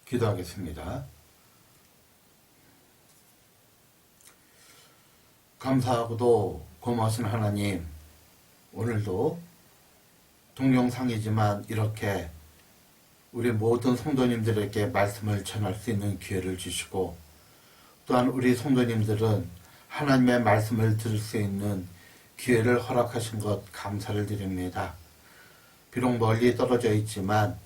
기도하겠습니다. 감사하고도 고마우신 하나님, 오늘도 동영상이지만 이렇게 우리 모든 성도님들에게 말씀을 전할 수 있는 기회를 주시고, 또한 우리 성도님들은 하나님의 말씀을 들을 수 있는 기회를 허락하신 것 감사를 드립니다. 비록 멀리 떨어져 있지만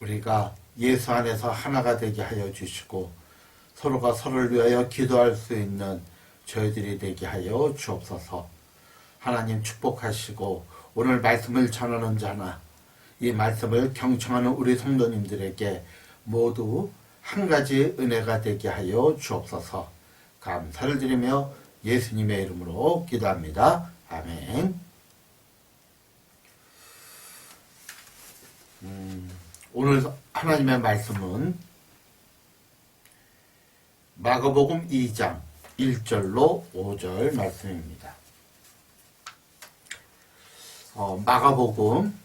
우리가 예수 안에서 하나가 되게 하여 주시고, 서로가 서로를 위하여 기도할 수 있는 저희들이 되게 하여 주옵소서. 하나님 축복하시고, 오늘 말씀을 전하는 자나 이 말씀을 경청하는 우리 성도님들에게 모두 한 가지 은혜가 되게 하여 주옵소서. 감사를 드리며 예수님의 이름으로 기도합니다. 아멘. 오늘 하나님의 말씀은 마가복음 2장 1절로 5절 말씀입니다. 마가복음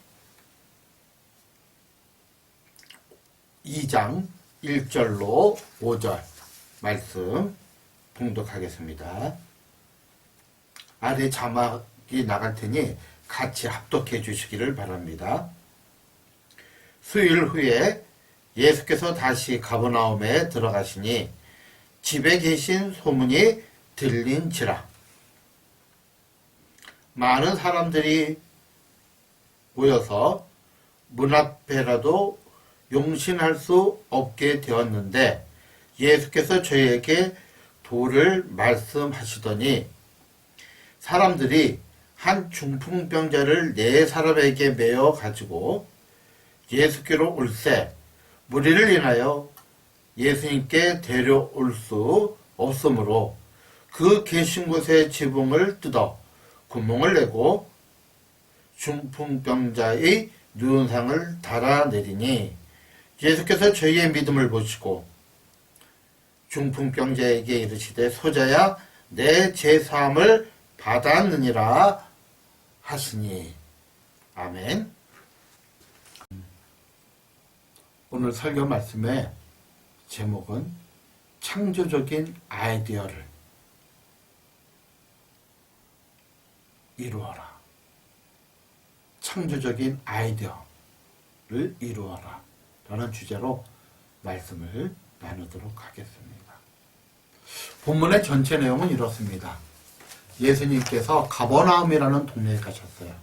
2장 1절로 5절 말씀 봉독하겠습니다. 아래 자막이 나갈 테니 같이 합독해 주시기를 바랍니다. 수일 후에 예수께서 다시 가버나움에 들어가시니 집에 계신 소문이 들린지라. 많은 사람들이 모여서 문 앞에라도 용신할 수 없게 되었는데 예수께서 저희에게 도를 말씀하시더니 사람들이 한 중풍병자를 네 사람에게 메어 가지고 예수께로 올세 무리를 인하여 예수님께 데려올 수 없으므로 그 계신 곳의 지붕을 뜯어 구멍을 내고 중풍병자의 누운상을 달아내리니 예수께서 저희의 믿음을 보시고 중풍병자에게 이르시되 소자야 내 죄사함을 받았느니라 하시니. 아멘. 오늘 설교 말씀의 제목은 창조적인 아이디어를 이루어라. 창조적인 아이디어를 이루어라 라는 주제로 말씀을 나누도록 하겠습니다. 본문의 전체 내용은 이렇습니다. 예수님께서 가버나움이라는 동네에 가셨어요.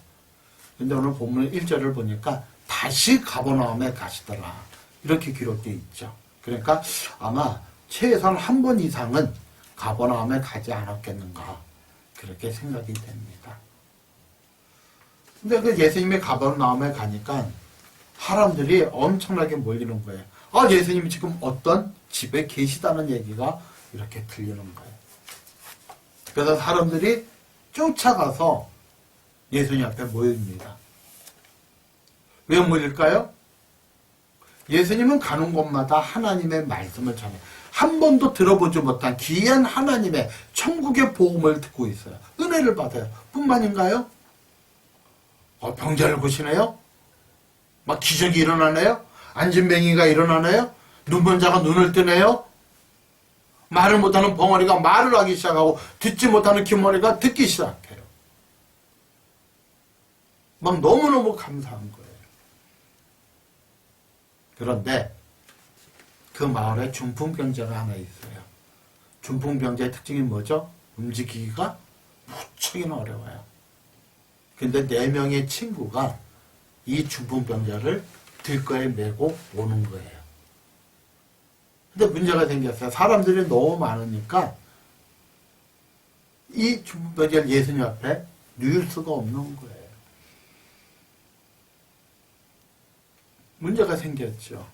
근데 오늘 본문 1절을 보니까 다시 가버나움에 가시더라 이렇게 기록되어 있죠. 그러니까 아마 최소한 한 번 이상은 가버나움에 가지 않았겠는가 그렇게 생각이 됩니다. 근데 그 예수님이 가버나움에 가니까 사람들이 엄청나게 몰리는 거예요. 아, 예수님이 지금 어떤 집에 계시다는 얘기가 이렇게 들리는 거예요. 그래서 사람들이 쫓아가서 예수님 앞에 모입니다. 왜 모일까요? 예수님은 가는 곳마다 하나님의 말씀을 전해요. 한 번도 들어보지 못한 귀한 하나님의 천국의 복음을 듣고 있어요. 은혜를 받아요. 뿐만인가요? 병자를 고치네요? 막 기적이 일어나네요? 안진뱅이가 일어나네요? 눈먼 자가 눈을 뜨네요? 말을 못하는 벙어리가 말을 하기 시작하고 듣지 못하는 귀머리가 듣기 시작해요. 막 너무너무 감사한 거예요. 그런데 그 마을에 중풍병자가 하나 있어요. 중풍병자의 특징이 뭐죠? 움직이기가 무척이나 어려워요. 근데 4명의 친구가 이 중풍병자를 들거에 메고 오는 거예요. 근데 문제가 생겼어요. 사람들이 너무 많으니까 이 중풍병자를 예수님 앞에 누일 수가 없는 거예요. 문제가 생겼죠.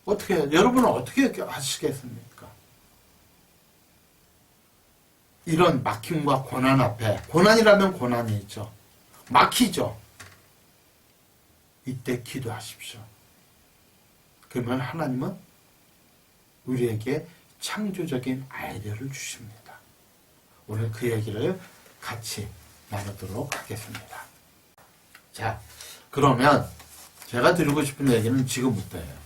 어떻게 해요? 여러분은 어떻게 하시겠습니까? 이런 막힘과 고난 앞에, 고난이라면 고난이 있죠. 막히죠. 이때 기도하십시오. 그러면 하나님은 우리에게 창조적인 아이디어를 주십니다. 오늘 그 얘기를 같이 나누도록 하겠습니다. 자, 그러면 제가 드리고 싶은 얘기는 지금부터예요.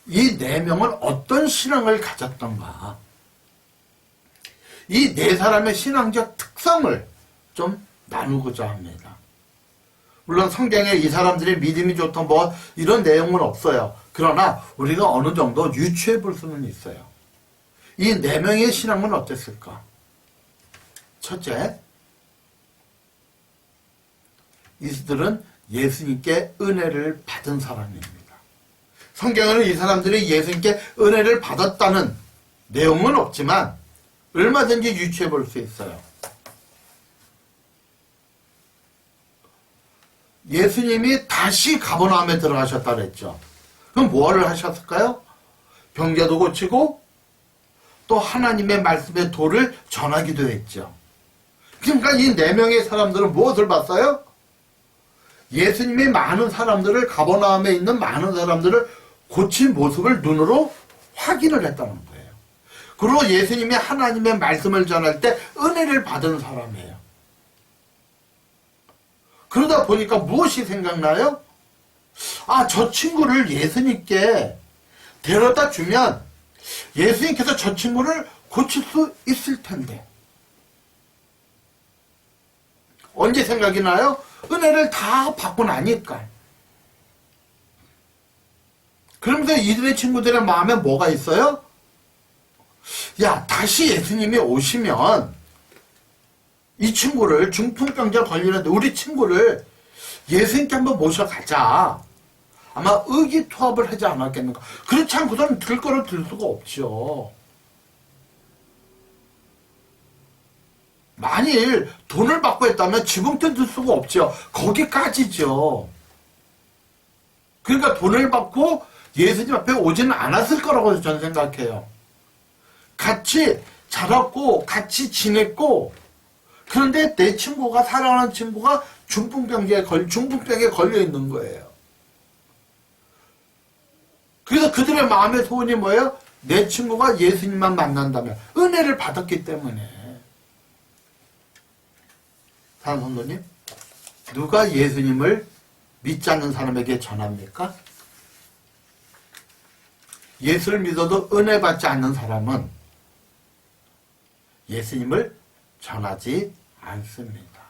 이 네 명은 어떤 신앙을 가졌던가, 이 네 사람의 신앙적 특성을 좀 나누고자 합니다. 물론 성경에 이 사람들이 믿음이 좋다 뭐 이런 내용은 없어요. 그러나 우리가 어느 정도 유추해 볼 수는 있어요. 이 네 명의 신앙은 어땠을까? 첫째, 이들은 예수님께 은혜를 받은 사람입니다. 성경에는 이 사람들이 예수님께 은혜를 받았다는 내용은 없지만 얼마든지 유추해 볼 수 있어요. 예수님이 다시 가버나움에 들어가셨다 그랬죠. 그럼 뭐를 하셨을까요? 병자도 고치고 또 하나님의 말씀의 도를 전하기도 했죠. 그러니까 이 네 명의 사람들은 무엇을 봤어요? 예수님이 많은 사람들을, 가버나움에 있는 많은 사람들을 고친 모습을 눈으로 확인을 했다는 거예요. 그리고 예수님이 하나님의 말씀을 전할 때 은혜를 받은 사람이에요. 그러다 보니까 무엇이 생각나요? 아, 저 친구를 예수님께 데려다 주면 예수님께서 저 친구를 고칠 수 있을 텐데. 언제 생각이 나요? 은혜를 다 받고 나니까. 그러면서 이들의 친구들의 마음에 뭐가 있어요? 야, 다시 예수님이 오시면 이 친구를, 중풍병자 걸리는데 우리 친구를 예수님께 한번 모셔가자. 아마 의기투합을 하지 않았겠는가. 그렇지 않고서는 들 거를 들 수가 없죠. 만일 돈을 받고 했다면 지금부터 들 수가 없죠. 거기까지죠. 그러니까 돈을 받고 예수님 앞에 오지는 않았을 거라고 저는 생각해요. 같이 자랐고 같이 지냈고, 그런데 내 친구가, 사랑하는 친구가 중풍병에 걸려 있는 거예요. 그래서 그들의 마음의 소원이 뭐예요? 내 친구가 예수님만 만난다면, 은혜를 받았기 때문에. 사랑하는 성도님, 누가 예수님을 믿지 않는 사람에게 전합니까? 예수를 믿어도 은혜 받지 않는 사람은 예수님을 전하지 않습니다.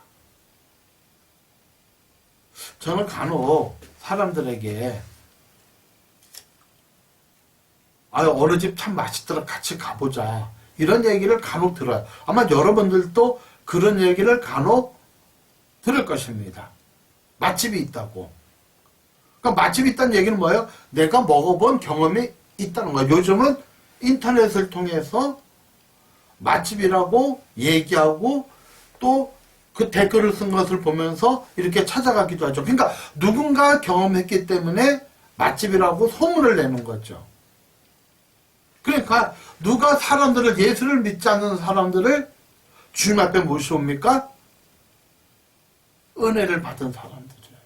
저는 간혹 사람들에게 어느 집 참 맛있더라, 같이 가보자, 이런 얘기를 간혹 들어요. 아마 여러분들도 그런 얘기를 간혹 들을 것입니다. 맛집이 있다고. 그러니까 맛집이 있다는 얘기는 뭐예요? 내가 먹어본 경험이 있다는 거예요. 요즘은 인터넷을 통해서 맛집이라고 얘기하고 또 그 댓글을 쓴 것을 보면서 이렇게 찾아가기도 하죠. 그러니까 누군가 경험했기 때문에 맛집이라고 소문을 내는 거죠. 그러니까 누가 사람들을, 예수를 믿지 않는 사람들을 주님 앞에 모셔옵니까? 은혜를 받은 사람들이에요.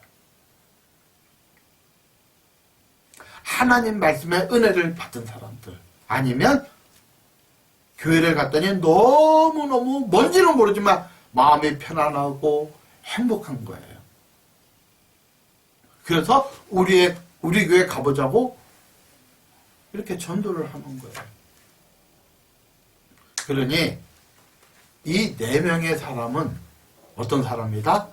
하나님 말씀에 은혜를 받은 사람들. 아니면 교회를 갔더니 너무너무 뭔지는 모르지만 마음이 편안하고 행복한 거예요. 그래서 우리 교회 가보자고 이렇게 전도를 하는 거예요. 그러니 이 네 명의 사람은 어떤 사람이다?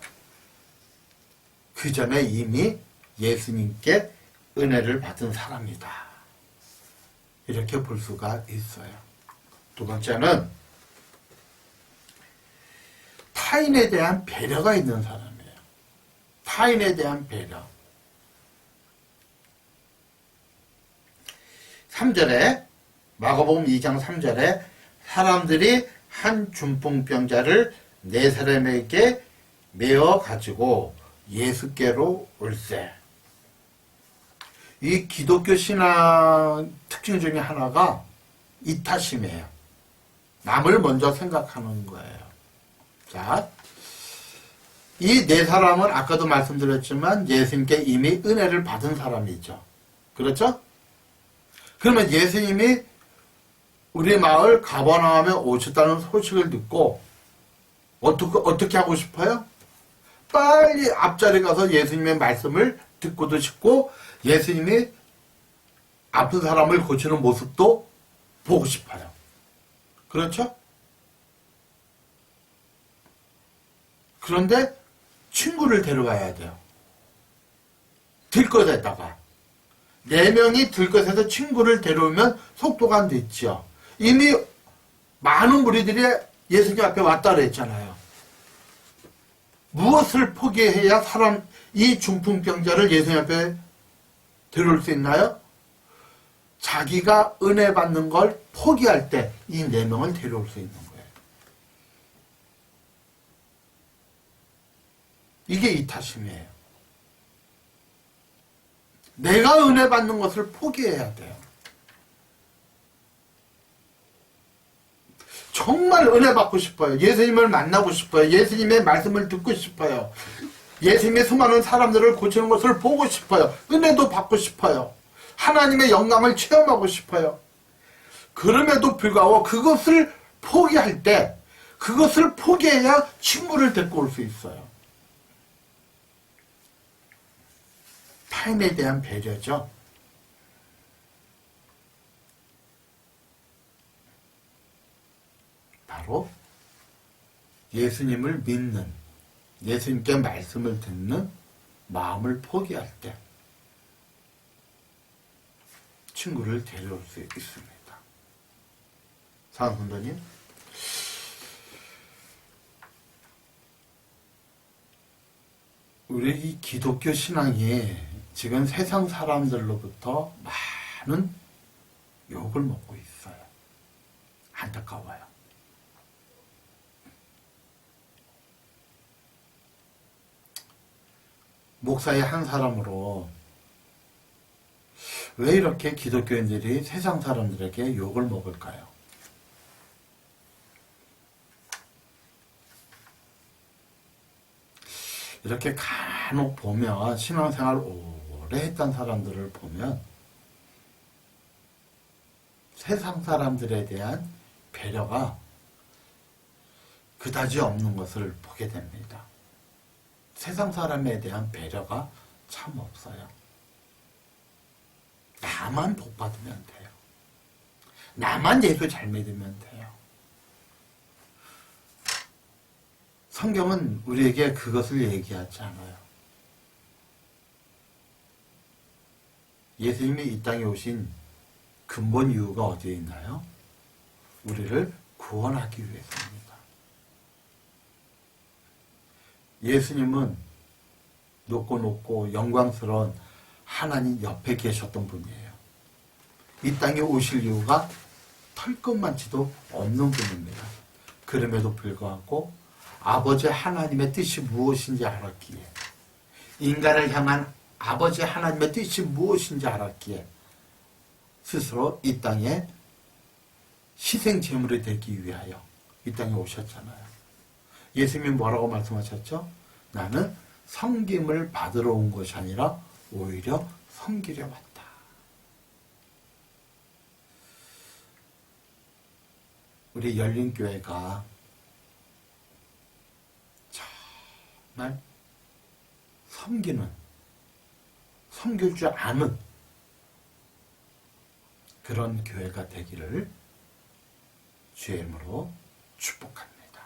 그 전에 이미 예수님께 은혜를 받은 사람이다. 이렇게 볼 수가 있어요. 두 번째는 타인에 대한 배려가 있는 사람이에요. 타인에 대한 배려. 3절에, 마가복음 2장 3절에 사람들이 한 중풍병자를 네 사람에게 메어 가지고 예수께로 올세. 이 기독교 신앙 특징 중에 하나가 이타심이에요. 남을 먼저 생각하는 거예요. 자, 이 네 사람은 아까도 말씀드렸지만 예수님께 이미 은혜를 받은 사람이죠. 그렇죠? 그러면 예수님이 우리 마을 가버나움에 오셨다는 소식을 듣고 어떻게 하고 싶어요? 빨리 앞자리 가서 예수님의 말씀을 듣고도 싶고 예수님이 아픈 사람을 고치는 모습도 보고 싶어요. 그렇죠? 그런데 친구를 데려와야 돼요. 들것에다가 4명이 들것에서 친구를 데려오면 속도가 안 됐죠. 이미 많은 무리들이 예수님 앞에 왔다 그랬잖아요. 무엇을 포기해야 이 중풍병자를 예수님 앞에 데려올 수 있나요? 자기가 은혜 받는 걸 포기할 때 이 4명을 데려올 수 있는 거예요. 이게 이타심이에요. 내가 은혜 받는 것을 포기해야 돼요. 정말 은혜 받고 싶어요. 예수님을 만나고 싶어요. 예수님의 말씀을 듣고 싶어요. 예수님의 수많은 사람들을 고치는 것을 보고 싶어요. 은혜도 받고 싶어요. 하나님의 영광을 체험하고 싶어요. 그럼에도 불구하고 그것을 포기할 때 그것을 포기해야 친구를 데리고 올 수 있어요. 타인에 대한 배려죠. 바로 예수님을 믿는, 예수님께 말씀을 듣는 마음을 포기할 때 친구를 데려올 수 있습니다. 사랑하는 성도님, 우리 이 기독교 신앙이 지금 세상 사람들로부터 많은 욕을 먹고 있어요. 안타까워요. 목사의 한 사람으로 왜 이렇게 기독교인들이 세상 사람들에게 욕을 먹을까요? 이렇게 간혹 보면 신앙생활 오래 했던 사람들을 보면 세상 사람들에 대한 배려가 그다지 없는 것을 보게 됩니다. 세상 사람에 대한 배려가 참 없어요. 나만 복 받으면 돼요. 나만 예수 잘 믿으면 돼요. 성경은 우리에게 그것을 얘기하지 않아요. 예수님이 이 땅에 오신 근본 이유가 어디에 있나요? 우리를 구원하기 위해서입니다. 예수님은 높고 영광스러운 하나님 옆에 계셨던 분이에요. 이 땅에 오실 이유가 털끝만치도 없는 분입니다. 그럼에도 불구하고 아버지 하나님의 뜻이 무엇인지 알았기에, 인간을 향한 아버지 하나님의 뜻이 무엇인지 알았기에 스스로 이 땅에 희생제물이 되기 위하여 이 땅에 오셨잖아요. 예수님이 뭐라고 말씀하셨죠? 나는 섬김을 받으러 온 것이 아니라 오히려 섬기려 왔다. 우리 열린교회가 정말 섬길 줄 아는 그런 교회가 되기를 주의 이름으로 축복합니다.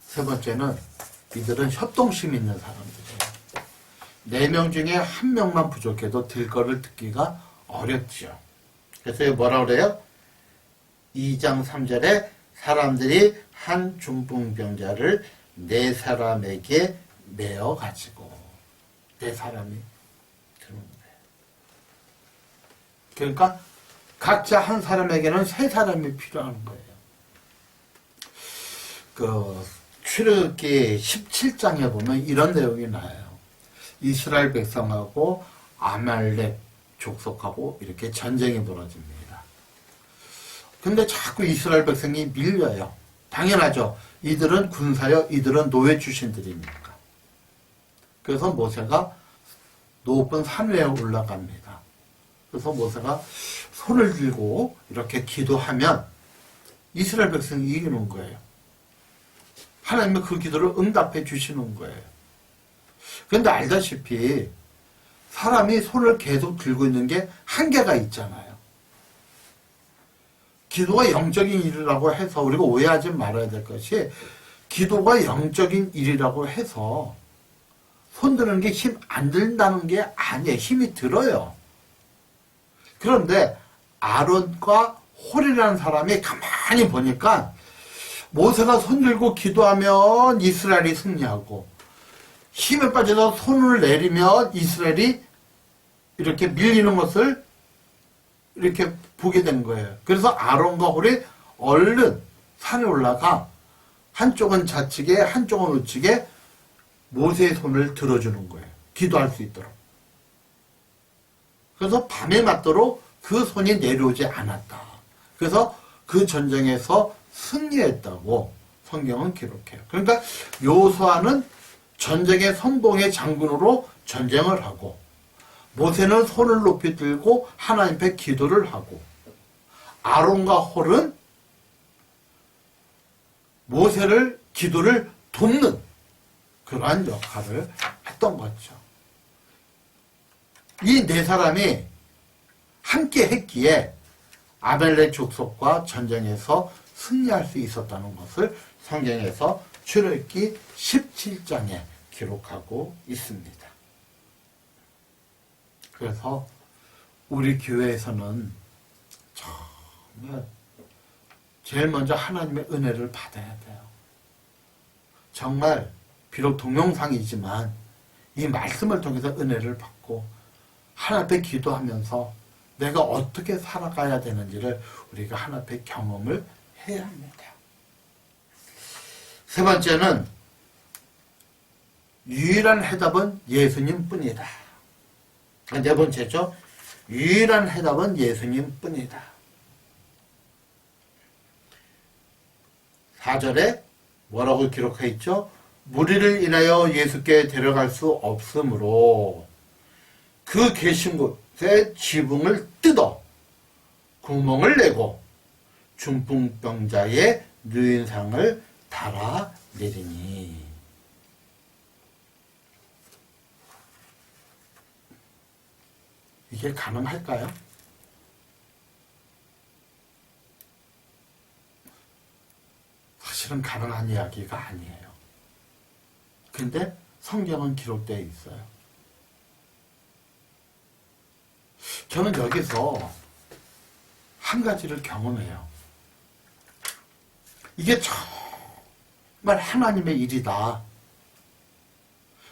세 번째는 이들은 협동심 있는 사람들이에요. 4명 중에 1명만 부족해도 들거를 듣기가 어렵죠. 그래서 뭐라고 그래요? 2장 3절에 사람들이 한 중풍병자를 4사람에게 메어 가지고 4사람이 드는 거예요. 그러니까 각자 한 사람에게는 3사람이 필요한 거예요. 출애굽기 17장에 보면 이런 내용이 나와요. 이스라엘 백성하고 아말렉 족속하고 이렇게 전쟁이 벌어집니다. 근데 자꾸 이스라엘 백성이 밀려요. 당연하죠. 이들은 군사여, 이들은 노예 출신들이니까. 그래서 모세가 높은 산 위에 올라갑니다. 그래서 모세가 손을 들고 이렇게 기도하면 이스라엘 백성이 이기는 거예요. 하나님은 그 기도를 응답해 주시는 거예요. 근데 알다시피 사람이 손을 계속 들고 있는 게 한계가 있잖아요. 기도가 영적인 일이라고 해서 우리가 오해하지 말아야 될 것이, 기도가 영적인 일이라고 해서 손 드는 게 힘 안 든다는 게 아니에요. 힘이 들어요. 그런데 아론과 홀이라는 사람이 가만히 보니까 모세가 손 들고 기도하면 이스라엘이 승리하고, 힘에 빠져서 손을 내리면 이스라엘이 이렇게 밀리는 것을 이렇게 보게 된 거예요. 그래서 아론과 홀이 얼른 산에 올라가 한쪽은 좌측에 한쪽은 우측에 모세의 손을 들어주는 거예요. 기도할 수 있도록. 그래서 밤에 맞도록 그 손이 내려오지 않았다. 그래서 그 전쟁에서 승리했다고 성경은 기록해요. 그러니까 여호수아는 전쟁의 선봉의 장군으로 전쟁을 하고, 모세는 손을 높이 들고 하나님 앞에 기도를 하고, 아론과 홀은 모세를 기도를 돕는 그러한 역할을 했던 거죠. 이 네 사람이 함께 했기에 아벨렉 족속과 전쟁에서 승리할 수 있었다는 것을 성경에서 출애굽기 17장에 기록하고 있습니다. 그래서 우리 교회에서는 정말 제일 먼저 하나님의 은혜를 받아야 돼요. 정말 비록 동영상이지만 이 말씀을 통해서 은혜를 받고 하나님 앞에 기도하면서 내가 어떻게 살아가야 되는지를 우리가 하나님 앞에 경험을 해야 합니다. 세 번째는 유일한 해답은 예수님 뿐이다. 네 번째죠. 유일한 해답은 예수님 뿐이다. 4절에 뭐라고 기록해 있죠? 무리를 인하여 예수께 데려갈 수 없으므로 그 계신 곳에 지붕을 뜯어 구멍을 내고 중풍병자의 누인상을 달아 내리니. 이게 가능할까요? 사실은 가능한 이야기가 아니에요. 근데 성경은 기록되어 있어요. 저는 여기서 한 가지를 경험해요. 이게 정말 하나님의 일이다.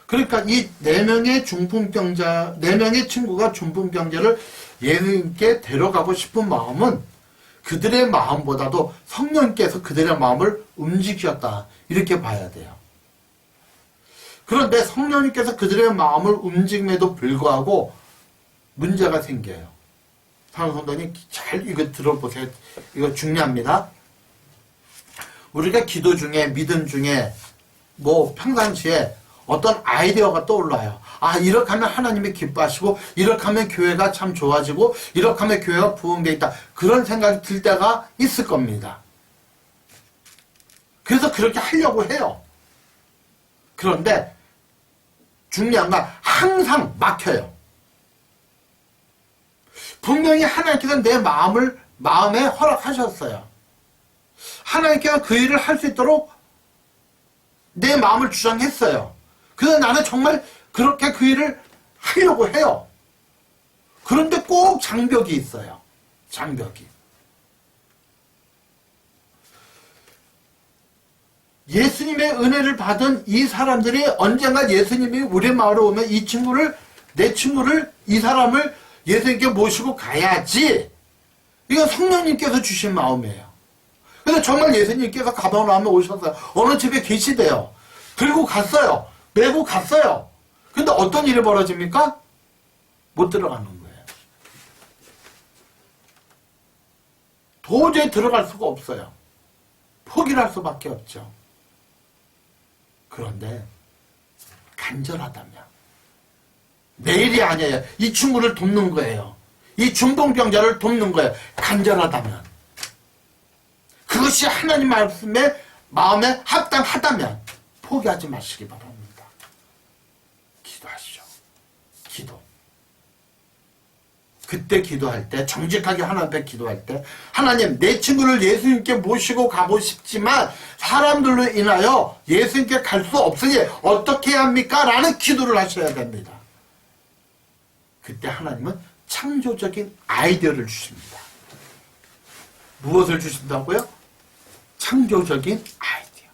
그러니까 이 4명의 중풍병자, 4명의 친구가 중풍병자를 예수님께 데려가고 싶은 마음은 그들의 마음보다도 성령께서 그들의 마음을 움직였다. 이렇게 봐야 돼요. 그런데 성령님께서 그들의 마음을 움직임에도 불구하고 문제가 생겨요. 사랑하는 성도님, 잘 이거 들어보세요. 이거 중요합니다. 우리가 기도 중에, 믿음 중에, 평상시에 어떤 아이디어가 떠올라요. 아, 이렇게 하면 하나님이 기뻐하시고, 이렇게 하면 교회가 참 좋아지고, 이렇게 하면 교회가 부흥되어 있다. 그런 생각이 들 때가 있을 겁니다. 그래서 그렇게 하려고 해요. 그런데 중요한 건 항상 막혀요. 분명히 하나님께서 내 마음에 허락하셨어요. 하나님께서 그 일을 할 수 있도록 내 마음을 주장했어요. 그래서 나는 정말 그렇게 그 일을 하려고 해요. 그런데 꼭 장벽이 있어요. 장벽이. 예수님의 은혜를 받은 이 사람들이 언젠가 예수님이 우리 마을에 오면 내 친구를, 이 사람을 예수님께 모시고 가야지. 이건 성령님께서 주신 마음이에요. 그래서 정말 예수님께서 가버나움에 오셨어요. 어느 집에 계시대요. 들고 갔어요. 메고 갔어요. 근데 어떤 일이 벌어집니까? 못 들어가는 거예요. 도저히 들어갈 수가 없어요. 포기를 할 수밖에 없죠. 그런데 간절하다면 내일이 아니에요. 이 친구를 돕는 거예요. 이 중풍병자를 돕는 거예요. 간절하다면. 그것이 하나님 말씀에 마음에 합당하다면 포기하지 마시기 바랍니다. 기도하시죠. 기도. 그때 기도할 때, 정직하게 하나님 앞에 기도할 때, 하나님, 내 친구를 예수님께 모시고 가고 싶지만 사람들로 인하여 예수님께 갈 수 없으니 어떻게 해야 합니까? 라는 기도를 하셔야 됩니다. 그때 하나님은 창조적인 아이디어를 주십니다. 무엇을 주신다고요? 창조적인 아이디어.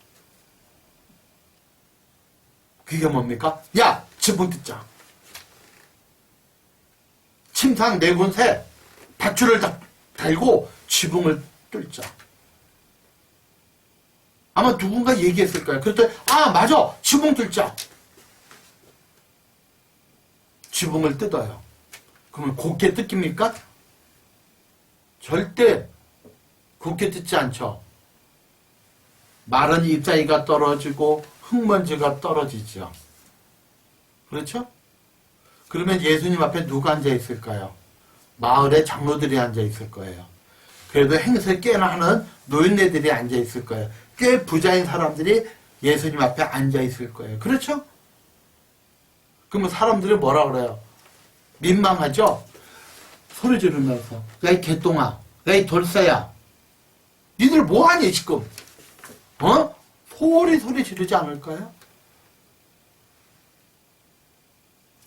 그게 뭡니까? 야, 지붕 뜯자. 침상 네 곳에 밧줄을 달고 지붕을 뚫자. 아마 누군가 얘기했을 거예요. 그랬더니 아 맞아, 지붕 뚫자. 지붕을 뜯어요. 그러면 곱게 뜯깁니까? 절대 곱게 뜯지 않죠. 마른 잎사귀가 떨어지고 흙먼지가 떨어지죠. 그렇죠? 그러면 예수님 앞에 누가 앉아 있을까요? 마을의 장로들이 앉아 있을 거예요. 그래도 행세 꽤나 하는 노인네들이 앉아 있을 거예요. 꽤 부자인 사람들이 예수님 앞에 앉아 있을 거예요. 그렇죠? 그러면 사람들이 뭐라 그래요? 민망하죠? 소리 지르면서 야 이 개똥아, 야 이 돌쇠야, 니들 뭐하니 지금? 소리 지르지 않을까요?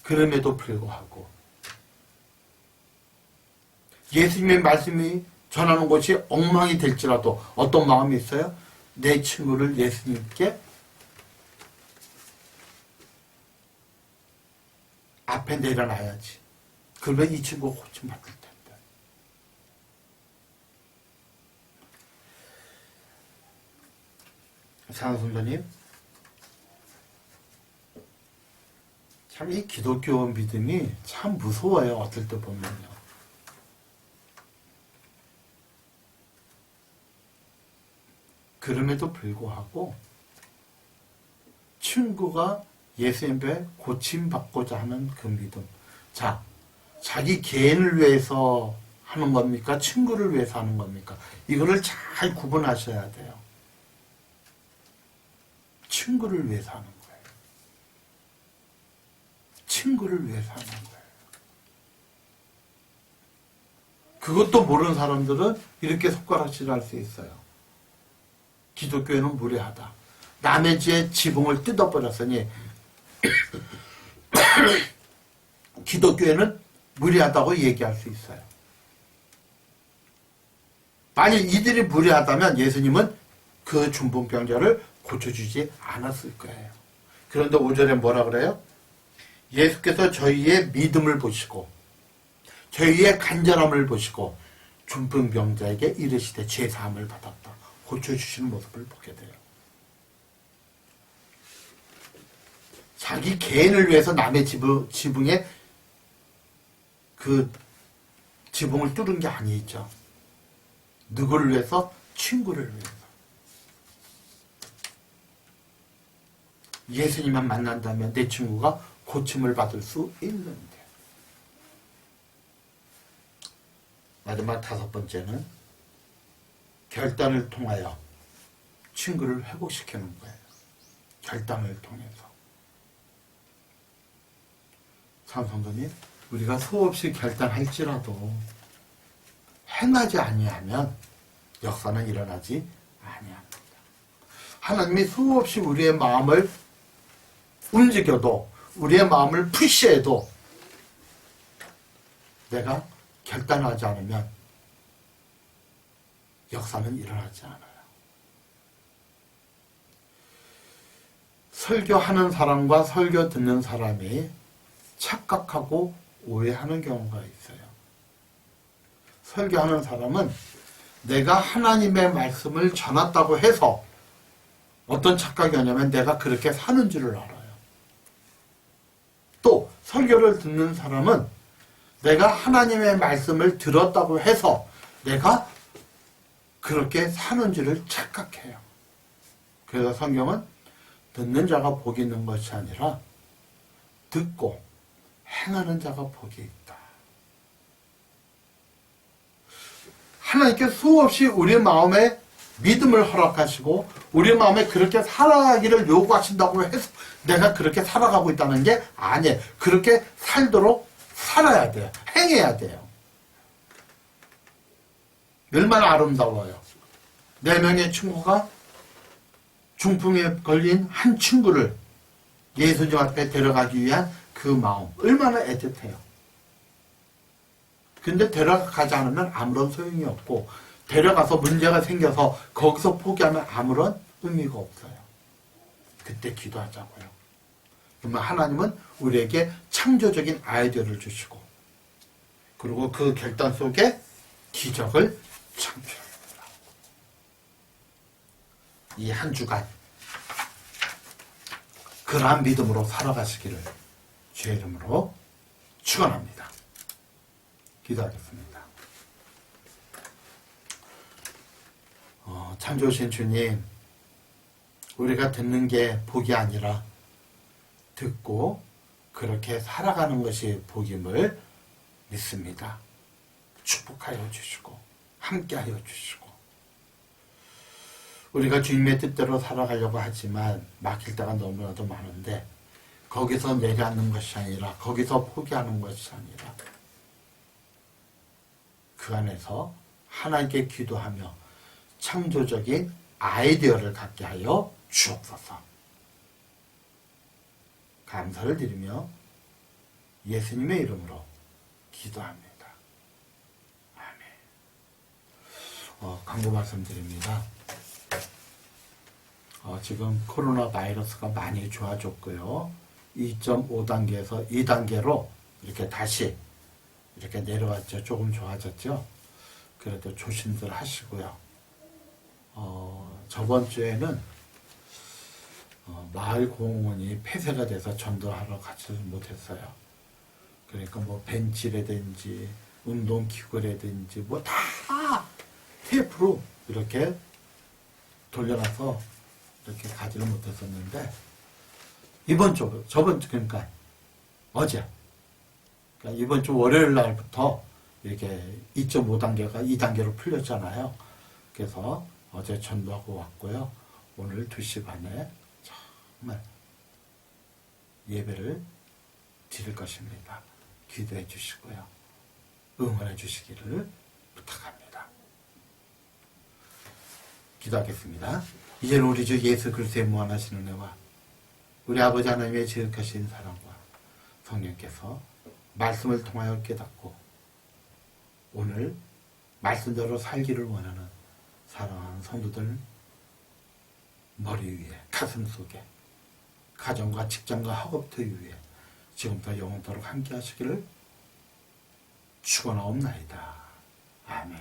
그럼에도 불구하고 예수님의 말씀이 전하는 것이 엉망이 될지라도 어떤 마음이 있어요? 내 친구를 예수님께 앞에 내려놔야지. 그러면 이 친구가 고침받을 텐데. 장선배님, 참 이 기독교 믿음이 참 무서워요. 어떨 때 보면요. 그럼에도 불구하고 친구가 예수님께 고침받고자 하는 그 믿음. 자, 자기 개인을 위해서 하는 겁니까? 친구를 위해서 하는 겁니까? 이거를 잘 구분하셔야 돼요. 친구를 위해서 하는 거예요. 친구를 위해서 하는 거예요. 그것도 모르는 사람들은 이렇게 손가락질할 수 있어요. 기독교에는 무례하다. 남의 집에 지붕을 뜯어버렸으니 기독교에는 무례하다고 얘기할 수 있어요. 만약 이들이 무례하다면 예수님은 그 중풍병자를 고쳐주지 않았을 거예요. 그런데 5절에 뭐라 그래요? 예수께서 저희의 믿음을 보시고 저희의 간절함을 보시고 중풍병자에게 이르시되 죄사함을 받았다. 고쳐주시는 모습을 보게 돼요. 자기 개인을 위해서 남의 지붕에 그 지붕을 뚫은 게 아니죠. 누구를 위해서? 친구를 위해서. 예수님만 만난다면 내 친구가 고침을 받을 수 있는데. 마지막 5번째는 결단을 통하여 친구를 회복시키는 거예요. 결단을 통해서. 성도님, 우리가 수없이 결단할지라도 행하지 아니하면 역사는 일어나지 아니합니다. 하나님이 수없이 우리의 마음을 움직여도 우리의 마음을 푸시해도 내가 결단하지 않으면 역사는 일어나지 않아요. 설교하는 사람과 설교 듣는 사람이 착각하고 오해하는 경우가 있어요. 설교하는 사람은 내가 하나님의 말씀을 전했다고 해서 어떤 착각이 오냐면 내가 그렇게 사는 줄을 알아요. 또 설교를 듣는 사람은 내가 하나님의 말씀을 들었다고 해서 내가 그렇게 사는 줄을 착각해요. 그래서 성경은 듣는 자가 복이 있는 것이 아니라 듣고 행하는 자가 복이 있다. 하나님께 수없이 우리 마음에 믿음을 허락하시고 우리 마음에 그렇게 살아가기를 요구하신다고 해서 내가 그렇게 살아가고 있다는 게 아니에요. 그렇게 살도록 살아야 돼요. 행해야 돼요. 얼마나 아름다워요. 4명의 친구가 중풍에 걸린 한 친구를 예수님 앞에 데려가기 위한 그 마음 얼마나 애틋해요. 근데 데려가지 않으면 아무런 소용이 없고 데려가서 문제가 생겨서 거기서 포기하면 아무런 의미가 없어요. 그때 기도하자고요. 그러면 하나님은 우리에게 창조적인 아이디어를 주시고 그리고 그 결단 속에 기적을 창조합니다. 이 한 주간 그러한 믿음으로 살아가시기를 주의 이름으로 축원합니다. 기도하겠습니다. 참 좋으신 주님, 우리가 듣는 게 복이 아니라 듣고 그렇게 살아가는 것이 복임을 믿습니다. 축복하여 주시고 함께하여 주시고 우리가 주님의 뜻대로 살아가려고 하지만 막힐 때가 너무나도 많은데 거기서 내려앉는 것이 아니라 거기서 포기하는 것이 아니라 그 안에서 하나님께 기도하며 창조적인 아이디어를 갖게 하여 주옵소서. 감사를 드리며 예수님의 이름으로 기도합니다. 아멘. 광고 말씀드립니다. 지금 코로나 바이러스가 많이 좋아졌고요. 2.5단계에서 2단계로 이렇게 다시 이렇게 내려왔죠. 조금 좋아졌죠. 그래도 조심들 하시고요. 저번 주에는 마을 공원이 폐쇄가 돼서 전도하러 가지 못했어요. 그러니까 뭐 벤치라든지 운동기구라든지 뭐 다 테이프로 이렇게 돌려놔서 이렇게 가지를 못했었는데 이번 주, 저번 주 그러니까 어제 그러니까 이번 주 월요일 날부터 이렇게 2.5단계가 2단계로 풀렸잖아요. 그래서 어제 전도하고 왔고요. 오늘 2시 반에 정말 예배를 드릴 것입니다. 기도해 주시고요. 응원해 주시기를 부탁합니다. 기도하겠습니다. 이제는 우리 주 예수 그리스도의 무한하신 은혜와 우리 아버지 하나님의 지극하신 사랑과 성령께서 말씀을 통하여 깨닫고 오늘 말씀대로 살기를 원하는 사랑하는 성도들 머리 위에 가슴 속에 가정과 직장과 학업터 위에 지금부터 영원토록 함께 하시기를 축원하옵나이다. 아멘.